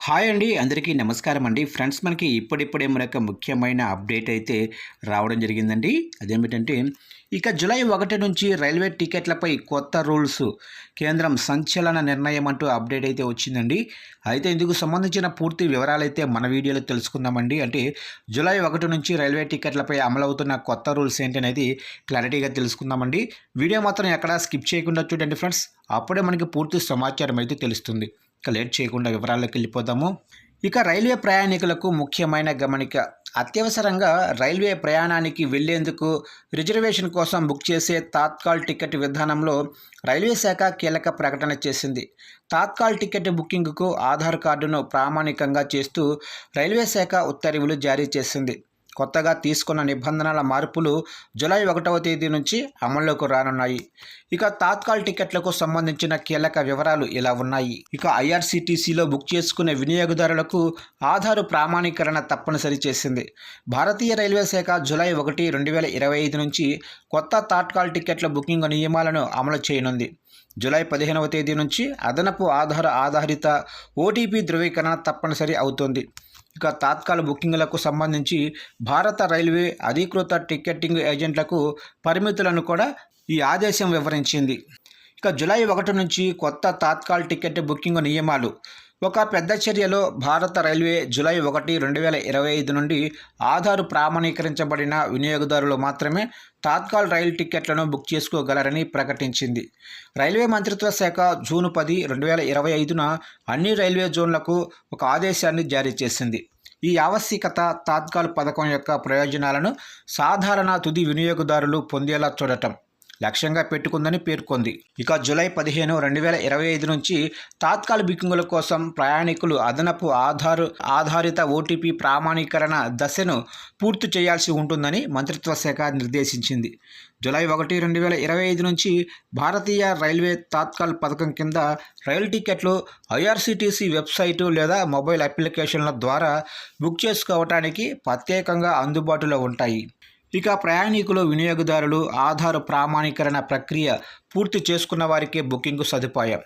Hi అండి. అందరికీ నమస్కారం అండి. ఫ్రెండ్స్ మనకి ఇప్పుడిప్పుడే మరొక ముఖ్యమైన అప్డేట్ అయితే రావడం జరిగిందండి. అదేమిటంటే ఇక జూలై 1 నుంచి రైల్వే టికెట్లపై కొత్త రూల్స్ కేంద్రం సంచలన నిర్ణయం అంటూ అప్డేట్ అయితే వచ్చిందండి. అయితే ఇందుకు సంబంధించిన పూర్తి వివరాలైతే మన వీడియోలో తెలుసుకుందామండి. అంటే జూలై 1 నుంచి రైల్వే టికెట్లపై అమలవుతున్న కొత్త రూల్స్ ఏంటనేది క్లారిటీగా తెలుసుకుందామండి. వీడియో మాత్రం ఎక్కడా స్కిప్ చేయకుండా చూడండి ఫ్రెండ్స్. అప్పుడే మనకి పూర్తి సమాచారం అయితే తెలుస్తుంది. ఇక లేట్ చేయకుండా వివరాల్లోకి వెళ్ళిపోదాము. ఇక రైల్వే ప్రయాణికులకు ముఖ్యమైన గమనిక. అత్యవసరంగా రైల్వే ప్రయాణానికి వెళ్లేందుకు రిజర్వేషన్ కోసం బుక్ చేసే తాత్కాల్ టికెట్ విధానంలో రైల్వే శాఖ కీలక ప్రకటన చేసింది. తాత్కాల్ టికెట్ బుకింగ్కు ఆధార్ కార్డును ప్రామాణికంగా చేస్తూ రైల్వే శాఖ ఉత్తర్వులు జారీ చేసింది. కొత్తగా తీసుకున్న నిబంధనల మార్పులు జూలై 1వ తేదీ నుంచి అమల్లోకి రానున్నాయి. ఇక తాత్కాల్ టికెట్లకు సంబంధించిన కీలక వివరాలు ఇలా ఉన్నాయి. ఇక ఐఆర్సీటీసీలో బుక్ చేసుకునే వినియోగదారులకు ఆధార్ ప్రామాణీకరణ తప్పనిసరి చేసింది. భారతీయ రైల్వే శాఖ జూలై 1, 2025 నుంచి కొత్త తాత్కాల్ టికెట్ల బుకింగ్ నియమాలను అమలు చేయనుంది. జూలై 15వ తేదీ నుంచి అదనపు ఆధారిత ఓటీపీ ధృవీకరణ తప్పనిసరి అవుతుంది. ఇక తాత్కాల బుకింగ్లకు సంబంధించి భారత రైల్వే అధీకృత టికెటింగ్ ఏజెంట్లకు పరిమితులను కూడా ఈ ఆదేశం వివరించింది. ఇక జూలై 1 నుంచి కొత్త తాత్కాల్ టికెట్ బుకింగ్ నియమాలు. ఒక పెద్ద చర్యలో భారత రైల్వే జూలై 1, 2025 నుండి ఆధార్ ప్రామాణీకరించబడిన వినియోగదారులు మాత్రమే తాత్కాల్ రైలు టికెట్లను బుక్ చేసుకోగలరని ప్రకటించింది. రైల్వే మంత్రిత్వ శాఖ జూన్ 10, 2025న అన్ని రైల్వే జోన్లకు ఒక ఆదేశాన్ని జారీ చేసింది. ఈ ఆవశ్యకత తాత్కాల్ పథకం యొక్క ప్రయోజనాలను సాధారణ తుది వినియోగదారులు పొందేలా చూడటం లక్ష్యంగా పెట్టుకుందని పేర్కొంది. ఇక జూలై 15, 2025 నుంచి తాత్కాల బుకింగుల కోసం ప్రయాణికులు అదనపు ఆధారిత ఓటీపీ ప్రామాణీకరణ దశను పూర్తి చేయాల్సి ఉంటుందని మంత్రిత్వ శాఖ నిర్దేశించింది. జూలై 1, 2025 నుంచి భారతీయ రైల్వే తాత్కాల్ పథకం కింద రైలు టికెట్లు ఐఆర్సీటీసీ వెబ్సైటు లేదా మొబైల్ అప్లికేషన్ల ద్వారా బుక్ చేసుకోవడానికి ప్రత్యేకంగా అందుబాటులో ఉంటాయి. ఇక ప్రయాణికులు వినియోగదారులు ఆధార్ ప్రామాణీకరణ ప్రక్రియ పూర్తి చేసుకున్న వారికే బుకింగ్ సదుపాయం.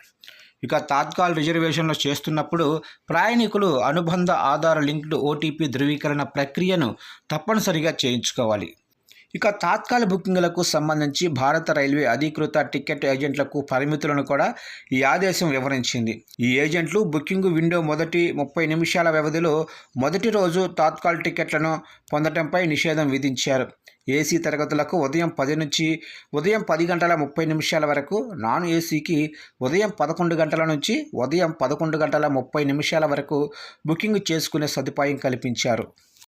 ఇక తాత్కాల్ రిజర్వేషన్లు చేస్తున్నప్పుడు ప్రయాణికులు అనుబంధ ఆధార్ లింక్డ్ ఓటీపీ ధృవీకరణ ప్రక్రియను తప్పనిసరిగా చేయించుకోవాలి. ఇక తాత్కాల బుకింగ్లకు సంబంధించి భారత రైల్వే అధీకృత టికెట్ ఏజెంట్లకు పరిమితులను కూడా ఈ ఆదేశం వివరించింది. ఈ ఏజెంట్లు బుకింగ్ విండో మొదటి 30 నిమిషాల వ్యవధిలో మొదటి రోజు తాత్కాల్ టికెట్లను పొందడంపై నిషేధం విధించారు. ఏసీ తరగతులకు ఉదయం 10 నుంచి ఉదయం 10 గంటల 30 నిమిషాల వరకు, నాన్ ఏసీకి ఉదయం 11 గంటల నుంచి ఉదయం 11 గంటల 30 నిమిషాల వరకు బుకింగ్ చేసుకునే సదుపాయం కల్పించారు.